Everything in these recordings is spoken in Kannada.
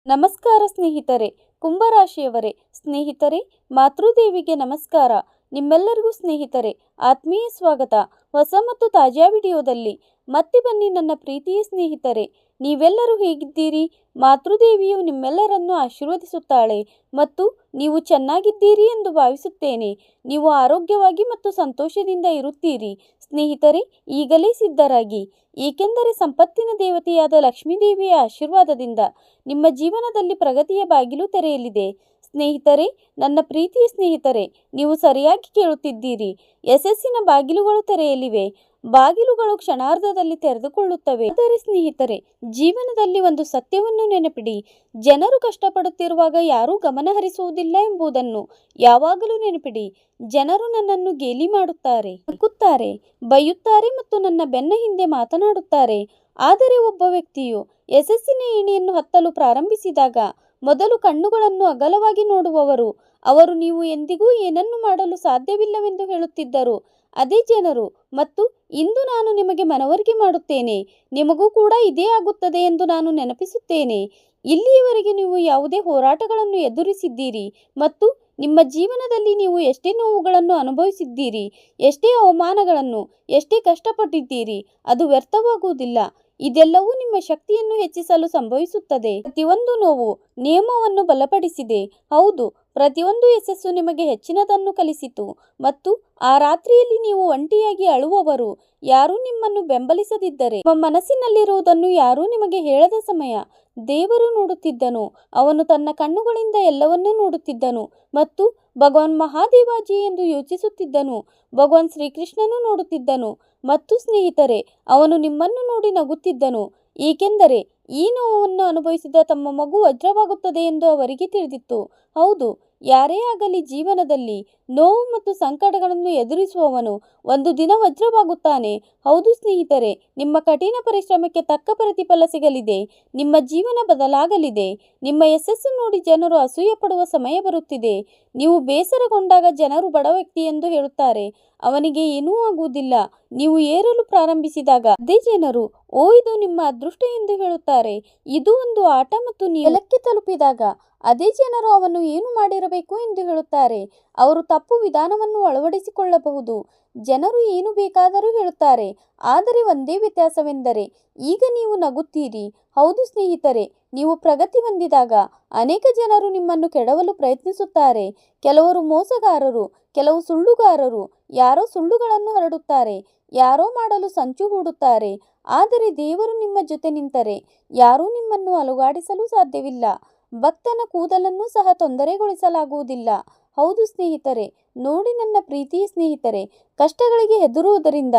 ನಮಸ್ಕಾರ ಸ್ನೇಹಿತರೆ, ಕುಂಭರಾಶಿಯವರೇ. ಸ್ನೇಹಿತರೆ, ಮಾತೃದೇವಿಗೆ ನಮಸ್ಕಾರ. ನಿಮ್ಮೆಲ್ಲರಿಗೂ ಸ್ನೇಹಿತರೆ ಆತ್ಮೀಯ ಸ್ವಾಗತ ಹೊಸ ಮತ್ತು ತಾಜಾ ವಿಡಿಯೋದಲ್ಲಿ. ಮತ್ತೆ ಬನ್ನಿ ನನ್ನ ಪ್ರೀತಿಯ ಸ್ನೇಹಿತರೆ, ನೀವೆಲ್ಲರೂ ಹೇಗಿದ್ದೀರಿ? ಮಾತೃದೇವಿಯು ನಿಮ್ಮೆಲ್ಲರನ್ನು ಆಶೀರ್ವದಿಸುತ್ತಾಳೆ ಮತ್ತು ನೀವು ಚೆನ್ನಾಗಿದ್ದೀರಿ ಎಂದು ಭಾವಿಸುತ್ತೇನೆ. ನೀವು ಆರೋಗ್ಯವಾಗಿ ಮತ್ತು ಸಂತೋಷದಿಂದ ಇರುತ್ತೀರಿ. ಸ್ನೇಹಿತರೆ, ಈಗಲೇ ಸಿದ್ಧರಾಗಿ, ಏಕೆಂದರೆ ಸಂಪತ್ತಿನ ದೇವತೆಯಾದ ಲಕ್ಷ್ಮೀದೇವಿಯ ಆಶೀರ್ವಾದದಿಂದ ನಿಮ್ಮ ಜೀವನದಲ್ಲಿ ಪ್ರಗತಿಯ ಬಾಗಿಲು ತೆರೆಯಲಿದೆ. ಸ್ನೇಹಿತರೆ, ನನ್ನ ಪ್ರೀತಿಯ ಸ್ನೇಹಿತರೆ, ನೀವು ಸರಿಯಾಗಿ ಕೇಳುತ್ತಿದ್ದೀರಿ. ಯಶಸ್ಸಿನ ಬಾಗಿಲುಗಳು ತೆರೆಯಲಿವೆ. ಬಾಗಿಲುಗಳು ಕ್ಷಣಾರ್ಧದಲ್ಲಿ ತೆರೆದುಕೊಳ್ಳುತ್ತವೆ. ಆದರೆ ಸ್ನೇಹಿತರೆ, ಜೀವನದಲ್ಲಿ ಒಂದು ಸತ್ಯವನ್ನು ನೆನಪಿಡಿ. ಜನರು ಕಷ್ಟಪಡುತ್ತಿರುವಾಗ ಯಾರೂ ಗಮನ ಹರಿಸುವುದಿಲ್ಲ ಎಂಬುದನ್ನು ಯಾವಾಗಲೂ ನೆನಪಿಡಿ. ಜನರು ನನ್ನನ್ನು ಗೇಲಿ ಮಾಡುತ್ತಾರೆ, ನಕ್ಕುತ್ತಾರೆ, ಬೈಯುತ್ತಾರೆ ಮತ್ತು ನನ್ನ ಬೆನ್ನ ಹಿಂದೆ ಮಾತನಾಡುತ್ತಾರೆ. ಆದರೆ ಒಬ್ಬ ವ್ಯಕ್ತಿಯು ಯಶಸ್ಸಿನ ಏಣಿಯನ್ನು ಹತ್ತಲು ಪ್ರಾರಂಭಿಸಿದಾಗ ಮೊದಲು ಕಣ್ಣುಗಳನ್ನು ಅಗಲವಾಗಿ ನೋಡುವವರು, ಅವರು ನೀವು ಎಂದಿಗೂ ಏನನ್ನು ಮಾಡಲು ಸಾಧ್ಯವಿಲ್ಲವೆಂದು ಹೇಳುತ್ತಿದ್ದರು ಅದೇ ಜನರು. ಮತ್ತು ಇಂದು ನಾನು ನಿಮಗೆ ಮನವರಿಕೆ ಮಾಡುತ್ತೇನೆ, ನಿಮಗೂ ಕೂಡ ಇದೇ ಆಗುತ್ತದೆ ಎಂದು ನಾನು ನೆನಪಿಸುತ್ತೇನೆ. ಇಲ್ಲಿಯವರೆಗೆ ನೀವು ಯಾವುದೇ ಹೋರಾಟಗಳನ್ನು ಎದುರಿಸಿದ್ದೀರಿ ಮತ್ತು ನಿಮ್ಮ ಜೀವನದಲ್ಲಿ ನೀವು ಎಷ್ಟೇ ನೋವುಗಳನ್ನು ಅನುಭವಿಸಿದ್ದೀರಿ, ಎಷ್ಟೇ ಅವಮಾನಗಳನ್ನು, ಎಷ್ಟೇ ಕಷ್ಟಪಟ್ಟಿದ್ದೀರಿ, ಅದು ವ್ಯರ್ಥವಾಗುವುದಿಲ್ಲ. ಇದೆಲ್ಲವೂ ನಿಮ್ಮ ಶಕ್ತಿಯನ್ನು ಹೆಚ್ಚಿಸಲು ಸಂಭವಿಸುತ್ತದೆ. ಪ್ರತಿಯೊಂದು ನೋವು ನಿಯಮವನ್ನು ಬಲಪಡಿಸಿದೆ. ಹೌದು, ಪ್ರತಿಯೊಂದು ಯಶಸ್ಸು ನಿಮಗೆ ಹೆಚ್ಚಿನದನ್ನು ಕಲಿಸಿತು. ಮತ್ತು ಆ ರಾತ್ರಿಯಲ್ಲಿ ನೀವು ಒಂಟಿಯಾಗಿ ಅಳುವವರು, ಯಾರೂ ನಿಮ್ಮನ್ನು ಬೆಂಬಲಿಸದಿದ್ದರೆ, ನಿಮ್ಮ ಮನಸ್ಸಿನಲ್ಲಿರುವುದನ್ನು ಯಾರೂ ನಿಮಗೆ ಹೇಳದ ಸಮಯ ದೇವರು ನೋಡುತ್ತಿದ್ದನು. ಅವನು ತನ್ನ ಕಣ್ಣುಗಳಿಂದ ಎಲ್ಲವನ್ನೂ ನೋಡುತ್ತಿದ್ದನು ಮತ್ತು ಭಗವಾನ್ ಮಹಾದೇವಾಜಿ ಎಂದು ಯೋಚಿಸುತ್ತಿದ್ದನು. ಭಗವಾನ್ ಶ್ರೀಕೃಷ್ಣನು ನೋಡುತ್ತಿದ್ದನು ಮತ್ತು ಸ್ನೇಹಿತರೆ, ಅವನು ನಿಮ್ಮನ್ನು ನೋಡಿ ನಗುತ್ತಿದ್ದನು. ಏಕೆಂದರೆ ಈ ನೋವನ್ನು ಅನುಭವಿಸಿದ ತಮ್ಮ ಮಗು ವಜ್ರವಾಗುತ್ತದೆ ಎಂದು ಅವರಿಗೆ ತಿಳಿದಿತ್ತು. ಹೌದು, ಯಾರೇ ಆಗಲಿ ಜೀವನದಲ್ಲಿ ನೋವು ಮತ್ತು ಸಂಕಟಗಳನ್ನು ಎದುರಿಸುವವನು ಒಂದು ದಿನ ವಜ್ರವಾಗುತ್ತಾನೆ. ಹೌದು ಸ್ನೇಹಿತರೆ, ನಿಮ್ಮ ಕಠಿಣ ಪರಿಶ್ರಮಕ್ಕೆ ತಕ್ಕ ಪ್ರತಿಫಲ ಸಿಗಲಿದೆ. ನಿಮ್ಮ ಜೀವನ ಬದಲಾಗಲಿದೆ. ನಿಮ್ಮ ಯಶಸ್ಸು ನೋಡಿ ಜನರು ಅಸೂಯೆ ಪಡುವ ಸಮಯ ಬರುತ್ತಿದೆ. ನೀವು ಬೇಸರಗೊಂಡಾಗ ಜನರು ಬಡ ವ್ಯಕ್ತಿ ಎಂದು ಹೇಳುತ್ತಾರೆ, ಅವನಿಗೆ ಏನೂ ಆಗುವುದಿಲ್ಲ. ನೀವು ಏರಲು ಪ್ರಾರಂಭಿಸಿದಾಗ ಅದೇ ಜನರು, ಓ ಇದು ನಿಮ್ಮ ಅದೃಷ್ಟ ಎಂದು ಹೇಳುತ್ತಾರೆ. ಇದು ಒಂದು ಆಟ ಮತ್ತು ನೀವು ನೆಲಕ್ಕೆ ತಲುಪಿದಾಗ ಅದೇ ಜನರು ಅವನು ಏನು ಮಾಡಿರಬೇಕು ಎಂದು ಹೇಳುತ್ತಾರೆ. ಅವರು ತಪ್ಪು ವಿಧಾನವನ್ನು ಅಳವಡಿಸಿಕೊಳ್ಳಬಹುದು. ಜನರು ಏನು ಬೇಕಾದರೂ ಹೇಳುತ್ತಾರೆ, ಆದರೆ ಒಂದೇ ವ್ಯತ್ಯಾಸವೆಂದರೆ ಈಗ ನೀವು ನಗುತ್ತೀರಿ. ಹೌದು ಸ್ನೇಹಿತರೆ, ನೀವು ಪ್ರಗತಿ ಹೊಂದಿದಾಗ ಅನೇಕ ಜನರು ನಿಮ್ಮನ್ನು ಕೆಡವಲು ಪ್ರಯತ್ನಿಸುತ್ತಾರೆ. ಕೆಲವರು ಮೋಸಗಾರರು, ಕೆಲವು ಸುಳ್ಳುಗಾರರು, ಯಾರೋ ಸುಳ್ಳುಗಳನ್ನು ಹರಡುತ್ತಾರೆ, ಯಾರೋ ಮಾಡಲು ಸಂಚು ಹೂಡುತ್ತಾರೆ. ಆದರೆ ದೇವರು ನಿಮ್ಮ ಜೊತೆ ನಿಂತರೆ ಯಾರೂ ನಿಮ್ಮನ್ನು ಅಲುಗಾಡಿಸಲು ಸಾಧ್ಯವಿಲ್ಲ. ಭಕ್ತನ ಕೂದಲನ್ನು ಸಹ ತೊಂದರೆಗೊಳಿಸಲಾಗುವುದಿಲ್ಲ. ಹೌದು ಸ್ನೇಹಿತರೆ, ನೋಡಿ ನನ್ನ ಪ್ರೀತಿಯ ಸ್ನೇಹಿತರೆ, ಕಷ್ಟಗಳಿಗೆ ಹೆದರುವುದರಿಂದ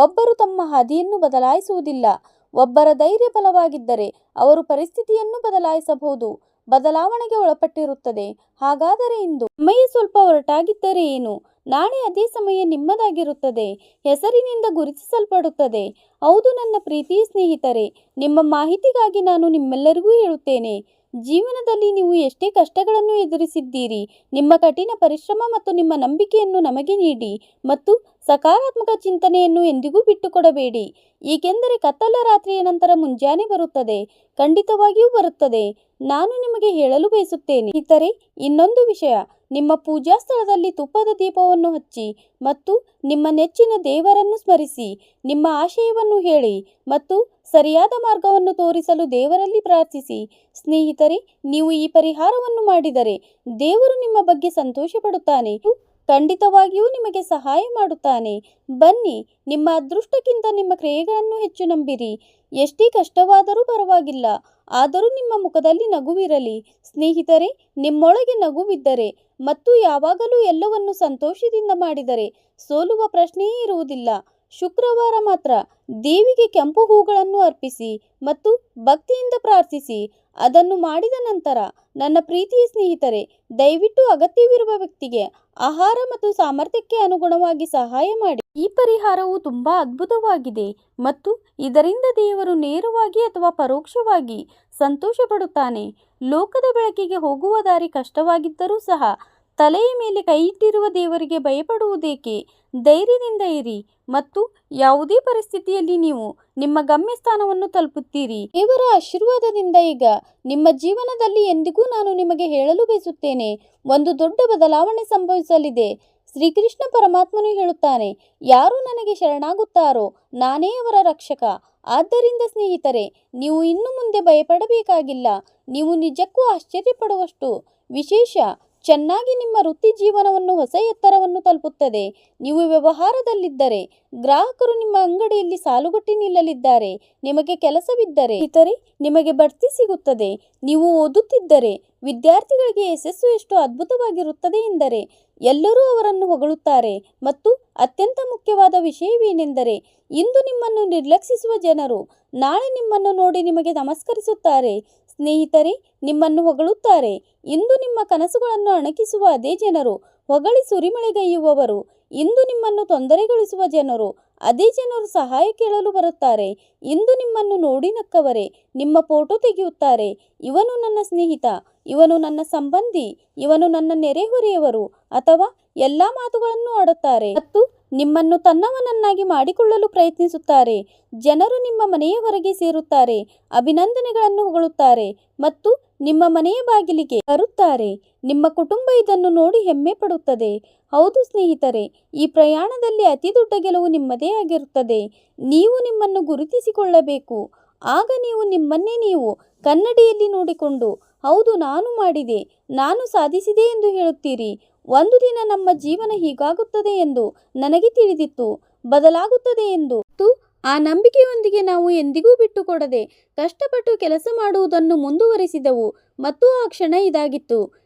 ಒಬ್ಬರು ತಮ್ಮ ಹಾದಿಯನ್ನು ಬದಲಾಯಿಸುವುದಿಲ್ಲ. ಒಬ್ಬರ ಧೈರ್ಯ ಬಲವಾಗಿದ್ದರೆ ಅವರು ಪರಿಸ್ಥಿತಿಯನ್ನು ಬದಲಾಯಿಸಬಹುದು. ಬದಲಾವಣೆಗೆ ಒಳಪಟ್ಟಿರುತ್ತದೆ. ಹಾಗಾದರೆ ಇಂದು ಸಮಯ ಸ್ವಲ್ಪ ಹೊರಟಾಗಿದ್ದರೆ ಏನು, ನಾಳೆ ಅದೇ ಸಮಯ ನಿಮ್ಮದಾಗಿರುತ್ತದೆ. ಹೆಸರಿನಿಂದ ಗುರುತಿಸಲ್ಪಡುತ್ತದೆ. ಹೌದು ನನ್ನ ಪ್ರೀತಿಯ ಸ್ನೇಹಿತರೆ, ನಿಮ್ಮ ಮಾಹಿತಿಗಾಗಿ ನಾನು ನಿಮ್ಮೆಲ್ಲರಿಗೂ ಹೇಳುತ್ತೇನೆ, ಜೀವನದಲ್ಲಿ ನೀವು ಎಷ್ಟೇ ಕಷ್ಟಗಳನ್ನು ಎದುರಿಸಿದ್ದೀರಿ, ನಿಮ್ಮ ಕಠಿಣ ಪರಿಶ್ರಮ ಮತ್ತು ನಿಮ್ಮ ನಂಬಿಕೆಯನ್ನು ನಮಗೆ ನೀಡಿ ಮತ್ತು ಸಕಾರಾತ್ಮಕ ಚಿಂತನೆಯನ್ನು ಎಂದಿಗೂ ಬಿಟ್ಟುಕೊಡಬೇಡಿ. ಏಕೆಂದರೆ ಕತ್ತಲ ರಾತ್ರಿಯ ನಂತರ ಮುಂಜಾನೆ ಬರುತ್ತದೆ, ಖಂಡಿತವಾಗಿಯೂ ಬರುತ್ತದೆ. ನಾನು ನಿಮಗೆ ಹೇಳಲು ಬಯಸುತ್ತೇನೆ ಸ್ನೇಹಿತರೆ, ಇನ್ನೊಂದು ವಿಷಯ, ನಿಮ್ಮ ಪೂಜಾ ಸ್ಥಳದಲ್ಲಿ ತುಪ್ಪದ ದೀಪವನ್ನು ಹಚ್ಚಿ ಮತ್ತು ನಿಮ್ಮ ನೆಚ್ಚಿನ ದೇವರನ್ನು ಸ್ಮರಿಸಿ, ನಿಮ್ಮ ಆಶಯವನ್ನು ಹೇಳಿ ಮತ್ತು ಸರಿಯಾದ ಮಾರ್ಗವನ್ನು ತೋರಿಸಲು ದೇವರಲ್ಲಿ ಪ್ರಾರ್ಥಿಸಿ. ಸ್ನೇಹಿತರೆ, ನೀವು ಈ ಪರಿಹಾರವನ್ನು ಮಾಡಿದರೆ ದೇವರು ನಿಮ್ಮ ಬಗ್ಗೆ ಸಂತೋಷ ಪಡುತ್ತಾನೆ, ಖಂಡಿತವಾಗಿಯೂ ನಿಮಗೆ ಸಹಾಯ ಮಾಡುತ್ತಾನೆ. ಬನ್ನಿ, ನಿಮ್ಮ ಅದೃಷ್ಟಕ್ಕಿಂತ ನಿಮ್ಮ ಕ್ರಿಯೆಗಳನ್ನು ಹೆಚ್ಚು ನಂಬಿರಿ. ಎಷ್ಟೇ ಕಷ್ಟವಾದರೂ ಪರವಾಗಿಲ್ಲ, ಆದರೂ ನಿಮ್ಮ ಮುಖದಲ್ಲಿ ನಗುವಿರಲಿ. ಸ್ನೇಹಿತರೆ, ನಿಮ್ಮೊಳಗೆ ನಗುವಿದ್ದರೆ ಮತ್ತು ಯಾವಾಗಲೂ ಎಲ್ಲವನ್ನು ಸಂತೋಷದಿಂದ ಮಾಡಿದರೆ ಸೋಲುವ ಪ್ರಶ್ನೆಯೇ ಇರುವುದಿಲ್ಲ. ಶುಕ್ರವಾರ ಮಾತ್ರ ದೇವಿಗೆ ಕೆಂಪು ಹೂಗಳನ್ನು ಅರ್ಪಿಸಿ ಮತ್ತು ಭಕ್ತಿಯಿಂದ ಪ್ರಾರ್ಥಿಸಿ. ಅದನ್ನು ಮಾಡಿದ ನಂತರ ನನ್ನ ಪ್ರೀತಿಯ ಸ್ನೇಹಿತರೆ, ದಯವಿಟ್ಟು ಅಗತ್ಯವಿರುವ ವ್ಯಕ್ತಿಗೆ ಆಹಾರ ಮತ್ತು ಸಾಮರ್ಥ್ಯಕ್ಕೆ ಅನುಗುಣವಾಗಿ ಸಹಾಯ ಮಾಡಿ. ಈ ಪರಿಹಾರವು ತುಂಬ ಅದ್ಭುತವಾಗಿದೆ ಮತ್ತು ಇದರಿಂದ ದೇವರು ನೇರವಾಗಿ ಅಥವಾ ಪರೋಕ್ಷವಾಗಿ ಸಂತೋಷ ಪಡುತ್ತಾನೆ. ಲೋಕದ ಬೆಳಕಿಗೆ ಹೋಗುವ ದಾರಿ ಕಷ್ಟವಾಗಿದ್ದರೂ ಸಹ ತಲೆಯ ಮೇಲೆ ಕೈ ಇಟ್ಟಿರುವ ದೇವರಿಗೆ ಭಯಪಡುವುದೇಕೆ? ಧೈರ್ಯದಿಂದ ಇರಿ ಮತ್ತು ಯಾವುದೇ ಪರಿಸ್ಥಿತಿಯಲ್ಲಿ ನೀವು ನಿಮ್ಮ ಗಮ್ಯಸ್ಥಾನವನ್ನು ತಲುಪುತ್ತೀರಿ. ದೇವರ ಆಶೀರ್ವಾದದಿಂದ ಈಗ ನಿಮ್ಮ ಜೀವನದಲ್ಲಿ ಎಂದಿಗೂ ನಾನು ನಿಮಗೆ ಹೇಳಲು ಬಯಸುತ್ತೇನೆ, ಒಂದು ದೊಡ್ಡ ಬದಲಾವಣೆ ಸಂಭವಿಸಲಿದೆ. ಶ್ರೀಕೃಷ್ಣ ಪರಮಾತ್ಮನು ಹೇಳುತ್ತಾನೆ, ಯಾರು ನನಗೆ ಶರಣಾಗುತ್ತಾರೋ ನಾನೇ ಅವರ ರಕ್ಷಕ. ಆದ್ದರಿಂದ ಸ್ನೇಹಿತರೆ, ನೀವು ಇನ್ನು ಮುಂದೆ ಭಯಪಡಬೇಕಾಗಿಲ್ಲ. ನೀವು ನಿಜಕ್ಕೂ ಆಶ್ಚರ್ಯಪಡುವಷ್ಟು ವಿಶೇಷ ಚೆನ್ನಾಗಿ ನಿಮ್ಮ ವೃತ್ತಿ ಜೀವನವನ್ನು ಹೊಸ ಎತ್ತರವನ್ನು ತಲುಪುತ್ತದೆ. ನೀವು ವ್ಯವಹಾರದಲ್ಲಿದ್ದರೆ ಗ್ರಾಹಕರು ನಿಮ್ಮ ಅಂಗಡಿಯಲ್ಲಿ ಸಾಲುಗಟ್ಟಿ ನಿಲ್ಲಲಿದ್ದಾರೆ. ನಿಮಗೆ ಕೆಲಸವಿದ್ದರೆ ಇತರೆ ನಿಮಗೆ ಬಡ್ತಿ ಸಿಗುತ್ತದೆ. ನೀವು ಓದುತ್ತಿದ್ದರೆ ವಿದ್ಯಾರ್ಥಿಗಳಿಗೆ ಯಶಸ್ಸು ಎಷ್ಟು ಅದ್ಭುತವಾಗಿರುತ್ತದೆ ಎಂದರೆ ಎಲ್ಲರೂ ಅವರನ್ನು ಹೊಗಳುತ್ತಾರೆ. ಮತ್ತು ಅತ್ಯಂತ ಮುಖ್ಯವಾದ ವಿಷಯವೇನೆಂದರೆ, ಇಂದು ನಿಮ್ಮನ್ನು ನಿರ್ಲಕ್ಷಿಸುವ ಜನರು ನಾಳೆ ನಿಮ್ಮನ್ನು ನೋಡಿ ನಿಮಗೆ ನಮಸ್ಕರಿಸುತ್ತಾರೆ. ಸ್ನೇಹಿತರೆ, ನಿಮ್ಮನ್ನು ಹೊಗಳುತ್ತಾರೆ. ಇಂದು ನಿಮ್ಮ ಕನಸುಗಳನ್ನು ಅಣಕಿಸುವ ಅದೇ ಜನರು ಹೊಗಳಿ ಸುರಿಮಳೆಗೈಯುವವರು. ಇಂದು ನಿಮ್ಮನ್ನು ತೊಂದರೆಗೊಳಿಸುವ ಜನರು ಅದೇ ಜನರು ಸಹಾಯ ಕೇಳಲು ಬರುತ್ತಾರೆ. ಇಂದು ನಿಮ್ಮನ್ನು ನೋಡಿ ನಕ್ಕವರೇ ನಿಮ್ಮ ಫೋಟೋ ತೆಗೆಯುತ್ತಾರೆ. ಇವನು ನನ್ನ ಸ್ನೇಹಿತ, ಇವನು ನನ್ನ ಸಂಬಂಧಿ, ಇವನು ನನ್ನ ನೆರೆಹೊರೆಯವರು ಅಥವಾ ಎಲ್ಲ ಮಾತುಗಳನ್ನು ಆಡುತ್ತಾರೆ ಮತ್ತು ನಿಮ್ಮನ್ನು ತನ್ನವನನ್ನಾಗಿ ಮಾಡಿಕೊಳ್ಳಲು ಪ್ರಯತ್ನಿಸುತ್ತಾರೆ. ಜನರು ನಿಮ್ಮ ಮನೆಯ ಹೊರಗೆ ಸೇರುತ್ತಾರೆ, ಅಭಿನಂದನೆಗಳನ್ನು ಹೊಗಳುತ್ತಾರೆ ಮತ್ತು ನಿಮ್ಮ ಮನೆಯ ಬಾಗಿಲಿಗೆ ಬರುತ್ತಾರೆ. ನಿಮ್ಮ ಕುಟುಂಬ ಇದನ್ನು ನೋಡಿ ಹೆಮ್ಮೆ ಪಡುತ್ತದೆ. ಹೌದು ಸ್ನೇಹಿತರೆ, ಈ ಪ್ರಯಾಣದಲ್ಲಿ ಅತಿ ದೊಡ್ಡ ಗೆಲುವು ನಿಮ್ಮದೇ ಆಗಿರುತ್ತದೆ. ನೀವು ನಿಮ್ಮನ್ನು ಗುರುತಿಸಿಕೊಳ್ಳಬೇಕು. ಆಗ ನೀವು ನಿಮ್ಮನ್ನೇ ನೀವು ಕನ್ನಡಿಯಲ್ಲಿ ನೋಡಿಕೊಂಡು, ಹೌದು ನಾನು ಮಾಡಿದೆ, ನಾನು ಸಾಧಿಸಿದೆ ಎಂದು ಹೇಳುತ್ತೀರಿ. ಒಂದು ದಿನ ನಮ್ಮ ಜೀವನ ಹೀಗಾಗುತ್ತದೆ ಎಂದು ನನಗೆ ತಿಳಿದಿತ್ತು, ಬದಲಾಗುತ್ತದೆ ಎಂದು. ಮತ್ತು ಆ ನಂಬಿಕೆಯೊಂದಿಗೆ ನಾವು ಎಂದಿಗೂ ಬಿಟ್ಟುಕೊಡದೆ ಕಷ್ಟಪಟ್ಟು ಕೆಲಸ ಮಾಡುವುದನ್ನು ಮುಂದುವರಿಸಿದೆವು. ಮತ್ತು ಆ ಕ್ಷಣ ಇದಾಗಿತ್ತು.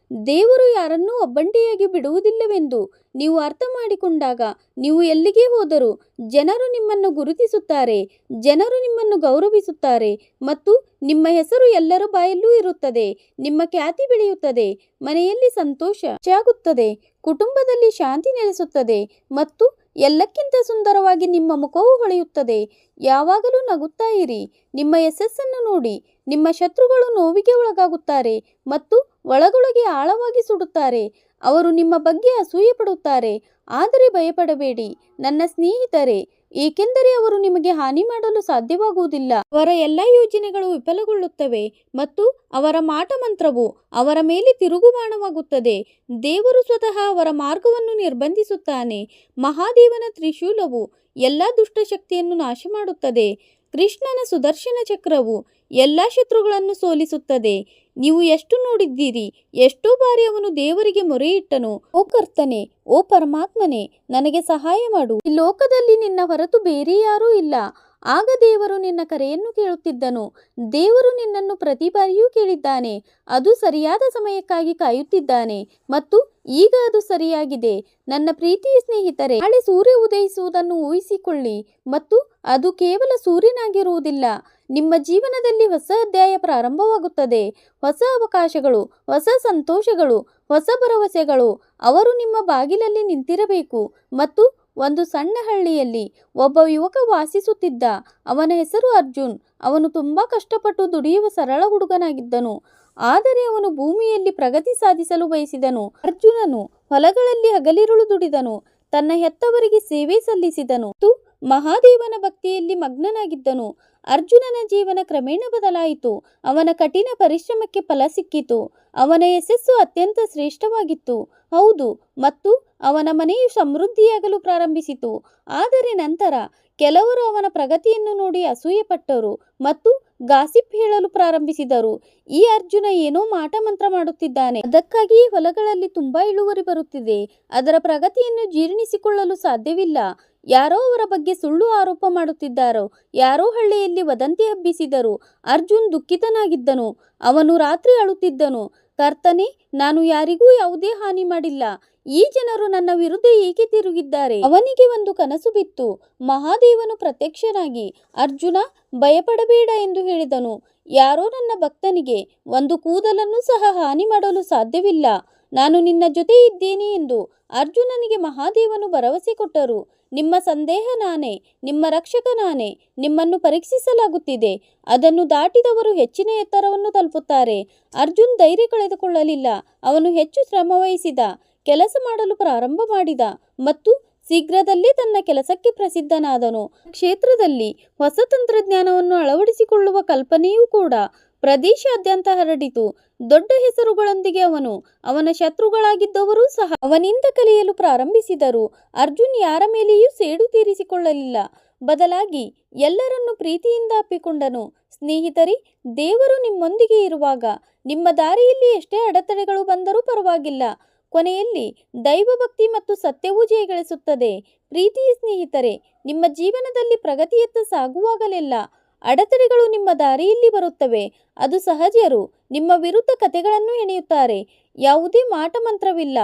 ದೇವರು ಯಾರನ್ನೂ ಒಬ್ಬಂಟಿಯಾಗಿ ಬಿಡುವುದಿಲ್ಲವೆಂದು ನೀವು ಅರ್ಥ ಮಾಡಿಕೊಂಡಾಗ ನೀವು ಎಲ್ಲಿಗೆ ಹೋದರೂ ಜನರು ನಿಮ್ಮನ್ನು ಗುರುತಿಸುತ್ತಾರೆ, ಜನರು ನಿಮ್ಮನ್ನು ಗೌರವಿಸುತ್ತಾರೆ ಮತ್ತು ನಿಮ್ಮ ಹೆಸರು ಎಲ್ಲರ ಬಾಯಲ್ಲೂ ಇರುತ್ತದೆ. ನಿಮ್ಮ ಖ್ಯಾತಿ ಬೆಳೆಯುತ್ತದೆ, ಮನೆಯಲ್ಲಿ ಸಂತೋಷ ಹೆಚ್ಚಾಗುತ್ತದೆ, ಕುಟುಂಬದಲ್ಲಿ ಶಾಂತಿ ನೆಲೆಸುತ್ತದೆ ಮತ್ತು ಎಲ್ಲಕ್ಕಿಂತ ಸುಂದರವಾಗಿ ನಿಮ್ಮ ಮುಖವು ಹೊಳೆಯುತ್ತದೆ. ಯಾವಾಗಲೂ ನಗುತ್ತಾ ಇರಿ. ನಿಮ್ಮ ಯಶಸ್ಸನ್ನು ನೋಡಿ ನಿಮ್ಮ ಶತ್ರುಗಳು ನೋವಿಗೆ ಒಳಗಾಗುತ್ತಾರೆ ಮತ್ತು ಒಳಗೊಳಗೆ ಆಳವಾಗಿ ಸುಡುತ್ತಾರೆ. ಅವರು ನಿಮ್ಮ ಬಗ್ಗೆ ಅಸೂಯೆ ಪಡುತ್ತಾರೆ. ಆದರೆ ಭಯಪಡಬೇಡಿ ನನ್ನ ಸ್ನೇಹಿತರೆ, ಏಕೆಂದರೆ ಅವರು ನಿಮಗೆ ಹಾನಿ ಮಾಡಲು ಸಾಧ್ಯವಾಗುವುದಿಲ್ಲ. ಅವರ ಎಲ್ಲ ಯೋಜನೆಗಳು ವಿಫಲಗೊಳ್ಳುತ್ತವೆ ಮತ್ತು ಅವರ ಮಾಟಮಂತ್ರವು ಅವರ ಮೇಲೆ ತಿರುಗುಬಾಣವಾಗುತ್ತದೆ. ದೇವರು ಸ್ವತಃ ಅವರ ಮಾರ್ಗವನ್ನು ನಿರ್ಬಂಧಿಸುತ್ತಾನೆ. ಮಹಾದೇವನ ತ್ರಿಶೂಲವು ಎಲ್ಲ ದುಷ್ಟಶಕ್ತಿಯನ್ನು ನಾಶ ಮಾಡುತ್ತದೆ. ಕೃಷ್ಣನ ಸುದರ್ಶನ ಚಕ್ರವು ಎಲ್ಲ ಶತ್ರುಗಳನ್ನು ಸೋಲಿಸುತ್ತದೆ. ನೀವು ಎಷ್ಟು ನೋಡಿದ್ದೀರಿ, ಎಷ್ಟೋ ಬಾರಿ ಅವನು ದೇವರಿಗೆ ಮೊರೆಯಿಟ್ಟನು, ಓ ಕರ್ತನೆ, ಓ ಪರಮಾತ್ಮನೇ, ನನಗೆ ಸಹಾಯ ಮಾಡು, ಈ ಲೋಕದಲ್ಲಿ ನಿನ್ನ ಹೊರತು ಬೇರೆ ಯಾರೂ ಇಲ್ಲ. ಆಗ ದೇವರು ನಿನ್ನ ಕರೆಯನ್ನು ಕೇಳುತ್ತಿದ್ದನು. ದೇವರು ನಿನ್ನನ್ನು ಪ್ರತಿ ಬಾರಿಯೂ ಕೇಳಿದ್ದಾನೆ. ಅದು ಸರಿಯಾದ ಸಮಯಕ್ಕಾಗಿ ಕಾಯುತ್ತಿದ್ದಾನೆ ಮತ್ತು ಈಗ ಅದು ಸರಿಯಾಗಿದೆ. ನನ್ನ ಪ್ರೀತಿಯ ಸ್ನೇಹಿತರೆ, ನಾಳೆ ಸೂರ್ಯ ಉದಯಿಸುವುದನ್ನು ಊಹಿಸಿಕೊಳ್ಳಿ ಮತ್ತು ಅದು ಕೇವಲ ಸೂರ್ಯನಾಗಿರುವುದಿಲ್ಲ. ನಿಮ್ಮ ಜೀವನದಲ್ಲಿ ಹೊಸ ಅಧ್ಯಾಯ ಪ್ರಾರಂಭವಾಗುತ್ತದೆ. ಹೊಸ ಅವಕಾಶಗಳು, ಹೊಸ ಸಂತೋಷಗಳು, ಹೊಸ ಭರವಸೆಗಳು ಅವರು ನಿಮ್ಮ ಬಾಗಿಲಲ್ಲಿ ನಿಂತಿರಬೇಕು. ಮತ್ತು ಒಂದು ಸಣ್ಣ ಹಳ್ಳಿಯಲ್ಲಿ ಒಬ್ಬ ಯುವಕ ವಾಸಿಸುತ್ತಿದ್ದ. ಅವನ ಹೆಸರು ಅರ್ಜುನ್. ಅವನು ತುಂಬಾ ಕಷ್ಟಪಟ್ಟು ದುಡಿಯುವ ಸರಳ ಹುಡುಗನಾಗಿದ್ದನು. ಆದರೆ ಅವನು ಭೂಮಿಯಲ್ಲಿ ಪ್ರಗತಿ ಸಾಧಿಸಲು ಬಯಸಿದನು. ಅರ್ಜುನನು ಹೊಲಗಳಲ್ಲಿ ಹಗಲಿರುಳು ದುಡಿದನು, ತನ್ನ ಹೆತ್ತವರಿಗೆ ಸೇವೆ ಸಲ್ಲಿಸಿದನು ಮತ್ತು ಮಹಾದೇವನ ಭಕ್ತಿಯಲ್ಲಿ ಮಗ್ನನಾಗಿದ್ದನು. ಅರ್ಜುನನ ಜೀವನ ಕ್ರಮೇಣ ಬದಲಾಯಿತು. ಅವನ ಕಠಿಣ ಪರಿಶ್ರಮಕ್ಕೆ ಫಲ ಸಿಕ್ಕಿತು. ಅವನ ಯಶಸ್ಸು ಅತ್ಯಂತ ಶ್ರೇಷ್ಠವಾಗಿತ್ತು. ಹೌದು, ಮತ್ತು ಅವನ ಮನೆಯು ಸಮೃದ್ಧಿಯಾಗಲು ಪ್ರಾರಂಭಿಸಿತು. ಆದರೆ ನಂತರ ಕೆಲವರು ಅವನ ಪ್ರಗತಿಯನ್ನು ನೋಡಿ ಅಸೂಯೆಪಟ್ಟರು ಮತ್ತು ಗಾಸಿಪ್ ಹೇಳಲು ಪ್ರಾರಂಭಿಸಿದರು. ಈ ಅರ್ಜುನ ಏನೋ ಮಾಟ ಮಂತ್ರ ಮಾಡುತ್ತಿದ್ದಾನೆ, ಅದಕ್ಕಾಗಿಯೇ ಹೊಲಗಳಲ್ಲಿ ತುಂಬಾ ಇಳುವರಿ ಬರುತ್ತಿದೆ. ಅದರ ಪ್ರಗತಿಯನ್ನು ಜೀರ್ಣಿಸಿಕೊಳ್ಳಲು ಸಾಧ್ಯವಿಲ್ಲ. ಯಾರೋ ಅವರ ಬಗ್ಗೆ ಸುಳ್ಳು ಆರೋಪ ಮಾಡುತ್ತಿದ್ದಾರೋ, ಯಾರೋ ಹಳ್ಳಿಯಲ್ಲಿ ವದಂತಿ ಹಬ್ಬಿಸಿದರು. ಅರ್ಜುನ್ ದುಃಖಿತನಾಗಿದ್ದನು. ಅವನು ರಾತ್ರಿ ಅಳುತ್ತಿದ್ದನು, ಕರ್ತನೇ, ನಾನು ಯಾರಿಗೂ ಯಾವುದೇ ಹಾನಿ ಮಾಡಿಲ್ಲ. ಈ ಜನರು ನನ್ನ ವಿರುದ್ಧ ಏಕೆ ತಿರುಗಿದ್ದಾರೆ? ಅವನಿಗೆ ಒಂದು ಕನಸು ಬಿತ್ತು. ಮಹಾದೇವನು ಪ್ರತ್ಯಕ್ಷನಾಗಿ, ಅರ್ಜುನ, ಭಯಪಡಬೇಡ ಎಂದು ಹೇಳಿದನು. ಯಾರೋ ನನ್ನ ಭಕ್ತನಿಗೆ ಒಂದು ಕೂದಲನ್ನು ಸಹ ಹಾನಿ ಮಾಡಲು ಸಾಧ್ಯವಿಲ್ಲ. ನಾನು ನಿನ್ನ ಜೊತೆ ಇದ್ದೇನೆ ಎಂದು ಅರ್ಜುನನಿಗೆ ಮಹಾದೇವನು ಭರವಸೆ ಕೊಟ್ಟರು. ನಿಮ್ಮ ಸಂದೇಹ ನಾನೇ, ನಿಮ್ಮ ರಕ್ಷಕ ನಾನೇ. ನಿಮ್ಮನ್ನು ಪರೀಕ್ಷಿಸಲಾಗುತ್ತಿದೆ. ಅದನ್ನು ದಾಟಿದವರು ಹೆಚ್ಚಿನ ಎತ್ತರವನ್ನು ತಲುಪುತ್ತಾರೆ. ಅರ್ಜುನ್ ಧೈರ್ಯ ಕಳೆದುಕೊಳ್ಳಲಿಲ್ಲ. ಅವನು ಹೆಚ್ಚು ಶ್ರಮವಹಿಸಿದ. ಕೆಲಸ ಮಾಡಲು ಪ್ರಾರಂಭ ಮಾಡಿದ ಮತ್ತು ಶೀಘ್ರದಲ್ಲೇ ತನ್ನ ಕೆಲಸಕ್ಕೆ ಪ್ರಸಿದ್ಧನಾದನು. ಕ್ಷೇತ್ರದಲ್ಲಿ ಹೊಸ ತಂತ್ರಜ್ಞಾನವನ್ನು ಅಳವಡಿಸಿಕೊಳ್ಳುವ ಕಲ್ಪನೆಯೂ ಕೂಡ ಪ್ರದೇಶಾದ್ಯಂತ ಹರಡಿತು. ದೊಡ್ಡ ಹೆಸರುಗಳೊಂದಿಗೆ ಅವನ ಶತ್ರುಗಳಾಗಿದ್ದವರೂ ಸಹ ಅವನಿಂದ ಕಲಿಯಲು ಪ್ರಾರಂಭಿಸಿದರು. ಅರ್ಜುನ್ ಯಾರ ಮೇಲೆಯೂ ಸೇಡು ತೀರಿಸಿಕೊಳ್ಳಲಿಲ್ಲ, ಬದಲಾಗಿ ಎಲ್ಲರನ್ನೂ ಪ್ರೀತಿಯಿಂದ ಅಪ್ಪಿಕೊಂಡನು. ಸ್ನೇಹಿತರೆ, ದೇವರು ನಿಮ್ಮೊಂದಿಗೆ ಇರುವಾಗ ನಿಮ್ಮ ದಾರಿಯಲ್ಲಿ ಎಷ್ಟೇ ಅಡೆತಡೆಗಳು ಬಂದರೂ ಪರವಾಗಿಲ್ಲ. ಕೊನೆಯಲ್ಲಿ ದೈವಭಕ್ತಿ ಮತ್ತು ಸತ್ಯವೂ ಜಯಗಳಿಸುತ್ತದೆ. ಪ್ರೀತಿಯ ಸ್ನೇಹಿತರೆ, ನಿಮ್ಮ ಜೀವನದಲ್ಲಿ ಪ್ರಗತಿಯತ್ತ ಸಾಗುವಾಗಲೆಲ್ಲ ಅಡೆತಡೆಗಳು ನಿಮ್ಮ ದಾರಿಯಲ್ಲಿ ಬರುತ್ತವೆ. ಅದು ಸಹಜರು ನಿಮ್ಮ ವಿರುದ್ಧ ಕಥೆಗಳನ್ನು ಹೆಣೆಯುತ್ತಾರೆ. ಯಾವುದೇ ಮಾಟಮಂತ್ರವಿಲ್ಲ.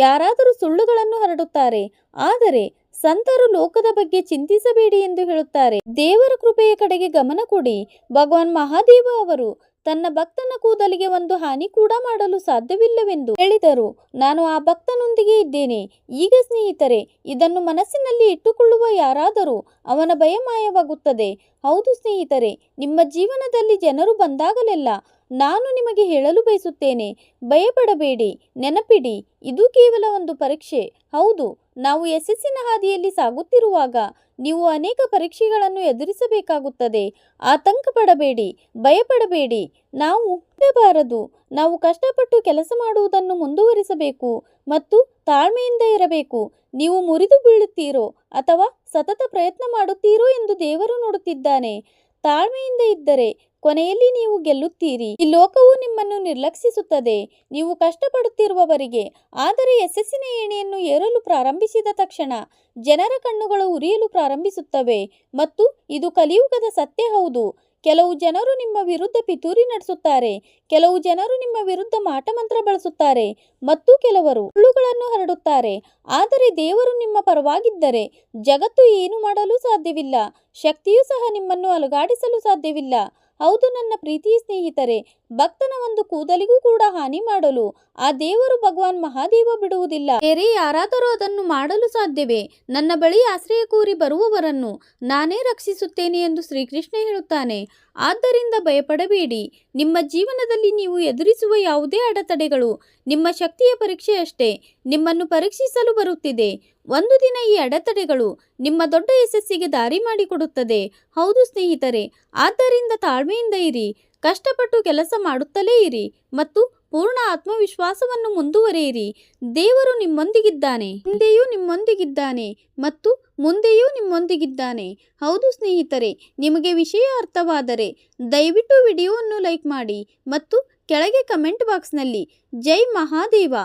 ಯಾರಾದರೂ ಸುಳ್ಳುಗಳನ್ನು ಹರಡುತ್ತಾರೆ. ಆದರೆ ಸಂತರು ಲೋಕದ ಬಗ್ಗೆ ಚಿಂತಿಸಬೇಡಿ ಎಂದು ಹೇಳುತ್ತಾರೆ. ದೇವರ ಕೃಪೆಯ ಕಡೆಗೆ ಗಮನ ಕೊಡಿ. ಭಗವಾನ್ ಮಹಾದೇವ ಅವರು ತನ್ನ ಭಕ್ತನ ಕೂದಲಿಗೆ ಒಂದು ಹಾನಿ ಕೂಡ ಮಾಡಲು ಸಾಧ್ಯವಿಲ್ಲವೆಂದು ಹೇಳಿದರು. ನಾನು ಆ ಭಕ್ತನೊಂದಿಗೆ ಇದ್ದೇನೆ. ಈಗ ಸ್ನೇಹಿತರೆ, ಇದನ್ನು ಮನಸ್ಸಿನಲ್ಲಿ ಇಟ್ಟುಕೊಳ್ಳುವ ಯಾರಾದರೂ ಅವನ ಭಯ ಮಾಯವಾಗುತ್ತದೆ. ಹೌದು ಸ್ನೇಹಿತರೆ, ನಿಮ್ಮ ಜೀವನದಲ್ಲಿ ಜನರು ಬಂದಾಗಲೆಲ್ಲ ನಾನು ನಿಮಗೆ ಹೇಳಲು ಬಯಸುತ್ತೇನೆ, ಭಯಪಡಬೇಡಿ. ನೆನಪಿಡಿ, ಇದು ಕೇವಲ ಒಂದು ಪರೀಕ್ಷೆ. ಹೌದು, ನಾವು ಯಶಸ್ಸಿನ ಹಾದಿಯಲ್ಲಿ ಸಾಗುತ್ತಿರುವಾಗ ನೀವು ಅನೇಕ ಪರೀಕ್ಷೆಗಳನ್ನು ಎದುರಿಸಬೇಕಾಗುತ್ತದೆ. ಆತಂಕ ಪಡಬೇಡಿ, ಭಯಪಡಬೇಡಿ. ನಾವು ಬಿಡಬಾರದು. ನಾವು ಕಷ್ಟಪಟ್ಟು ಕೆಲಸ ಮಾಡುವುದನ್ನು ಮುಂದುವರಿಸಬೇಕು ಮತ್ತು ತಾಳ್ಮೆಯಿಂದ ಇರಬೇಕು. ನೀವು ಮುರಿದು ಬೀಳುತ್ತೀರೋ ಅಥವಾ ಸತತ ಪ್ರಯತ್ನ ಮಾಡುತ್ತೀರೋ ಎಂದು ದೇವರು ನೋಡುತ್ತಿದ್ದಾನೆ. ತಾಳ್ಮೆಯಿಂದ ಇದ್ದರೆ ಕೊನೆಯಲ್ಲಿ ನೀವು ಗೆಲ್ಲುತ್ತೀರಿ. ಈ ಲೋಕವು ನಿಮ್ಮನ್ನು ನಿರ್ಲಕ್ಷಿಸುತ್ತದೆ, ನೀವು ಕಷ್ಟಪಡುತ್ತಿರುವವರಿಗೆ. ಆದರೆ ಯಶಸ್ಸಿನ ಏಣಿಯನ್ನು ಏರಲು ಪ್ರಾರಂಭಿಸಿದ ತಕ್ಷಣ ಜನರ ಕಣ್ಣುಗಳು ಉರಿಯಲು ಪ್ರಾರಂಭಿಸುತ್ತವೆ. ಮತ್ತು ಇದು ಕಲಿಯುಗದ ಸತ್ಯ. ಹೌದು, ಕೆಲವು ಜನರು ನಿಮ್ಮ ವಿರುದ್ಧ ಪಿತೂರಿ ನಡೆಸುತ್ತಾರೆ, ಕೆಲವು ಜನರು ನಿಮ್ಮ ವಿರುದ್ಧ ಮಾಟಮಂತ್ರ ಬಳಸುತ್ತಾರೆ ಮತ್ತು ಕೆಲವರು ಸುಳ್ಳುಗಳನ್ನು ಹರಡುತ್ತಾರೆ. ಆದರೆ ದೇವರು ನಿಮ್ಮ ಪರವಾಗಿದ್ದರೆ ಜಗತ್ತು ಏನು ಮಾಡಲು ಸಾಧ್ಯವಿಲ್ಲ. ಶಕ್ತಿಯೂ ಸಹ ನಿಮ್ಮನ್ನು ಅಲುಗಾಡಿಸಲು ಸಾಧ್ಯವಿಲ್ಲ. ಹೌದು ನನ್ನ ಪ್ರೀತಿಯ ಸ್ನೇಹಿತರೆ, ಭಕ್ತನ ಒಂದು ಕೂದಲಿಗೂ ಕೂಡ ಹಾನಿ ಮಾಡಲು ಆ ದೇವರು ಭಗವಾನ್ ಮಹಾದೇವ ಬಿಡುವುದಿಲ್ಲ. ಬೇರೆ ಯಾರಾದರೂ ಅದನ್ನು ಮಾಡಲು ಸಾಧ್ಯವೇ? ನನ್ನ ಬಳಿ ಆಶ್ರಯ ಕೋರಿ ಬರುವವರನ್ನು ನಾನೇ ರಕ್ಷಿಸುತ್ತೇನೆ ಎಂದು ಶ್ರೀಕೃಷ್ಣ ಹೇಳುತ್ತಾನೆ. ಆದ್ದರಿಂದ ಭಯಪಡಬೇಡಿ. ನಿಮ್ಮ ಜೀವನದಲ್ಲಿ ನೀವು ಎದುರಿಸುವ ಯಾವುದೇ ಅಡೆತಡೆಗಳು ನಿಮ್ಮ ಶಕ್ತಿಯ ಪರೀಕ್ಷೆಯಷ್ಟೇ. ನಿಮ್ಮನ್ನು ಪರೀಕ್ಷಿಸಲು ಬರುತ್ತಿದೆ. ಒಂದು ದಿನ ಈ ಅಡೆತಡೆಗಳು ನಿಮ್ಮ ದೊಡ್ಡ ಯಶಸ್ಸಿಗೆ ದಾರಿ ಮಾಡಿಕೊಡುತ್ತದೆ. ಹೌದು ಸ್ನೇಹಿತರೆ, ಆದ್ದರಿಂದ ತಾಳ್ಮೆಯಿಂದ ಇರಿ, ಕಷ್ಟಪಟ್ಟು ಕೆಲಸ ಮಾಡುತ್ತಲೇ ಇರಿ ಮತ್ತು ಪೂರ್ಣ ಆತ್ಮವಿಶ್ವಾಸವನ್ನು ಮುಂದುವರೆಯಿರಿ. ದೇವರು ನಿಮ್ಮೊಂದಿಗಿದ್ದಾನೆ, ಹಿಂದೆಯೂ ನಿಮ್ಮೊಂದಿಗಿದ್ದಾನೆ ಮತ್ತು ಮುಂದೆಯೂ ನಿಮ್ಮೊಂದಿಗಿದ್ದಾನೆ. ಹೌದು ಸ್ನೇಹಿತರೆ, ನಿಮಗೆ ವಿಷಯ ಅರ್ಥವಾದರೆ ದಯವಿಟ್ಟು ವಿಡಿಯೋವನ್ನು ಲೈಕ್ ಮಾಡಿ ಮತ್ತು ಕೆಳಗೆ ಕಮೆಂಟ್ ಬಾಕ್ಸ್ನಲ್ಲಿ ಜೈ ಮಹಾದೇವ,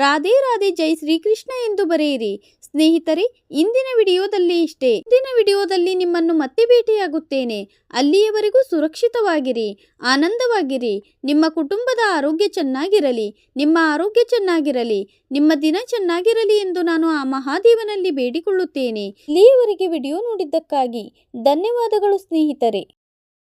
ರಾಧೆ ರಾಧೆ, ಜೈ ಶ್ರೀಕೃಷ್ಣ ಎಂದು ಬರೆಯಿರಿ. ಸ್ನೇಹಿತರೆ, ಇಂದಿನ ವಿಡಿಯೋದಲ್ಲಿ ಇಷ್ಟೇ. ಇಂದಿನ ವಿಡಿಯೋದಲ್ಲಿ ನಿಮ್ಮನ್ನು ಮತ್ತೆ ಭೇಟಿಯಾಗುತ್ತೇನೆ. ಅಲ್ಲಿಯವರೆಗೂ ಸುರಕ್ಷಿತವಾಗಿರಿ, ಆನಂದವಾಗಿರಿ. ನಿಮ್ಮ ಕುಟುಂಬದ ಆರೋಗ್ಯ ಚೆನ್ನಾಗಿರಲಿ, ನಿಮ್ಮ ಆರೋಗ್ಯ ಚೆನ್ನಾಗಿರಲಿ, ನಿಮ್ಮ ದಿನ ಚೆನ್ನಾಗಿರಲಿ ಎಂದು ನಾನು ಆ ಮಹಾದೇವನಲ್ಲಿ ಬೇಡಿಕೊಳ್ಳುತ್ತೇನೆ. ಇಲ್ಲಿಯವರೆಗೆ ವಿಡಿಯೋ ನೋಡಿದ್ದಕ್ಕಾಗಿ ಧನ್ಯವಾದಗಳು ಸ್ನೇಹಿತರೆ.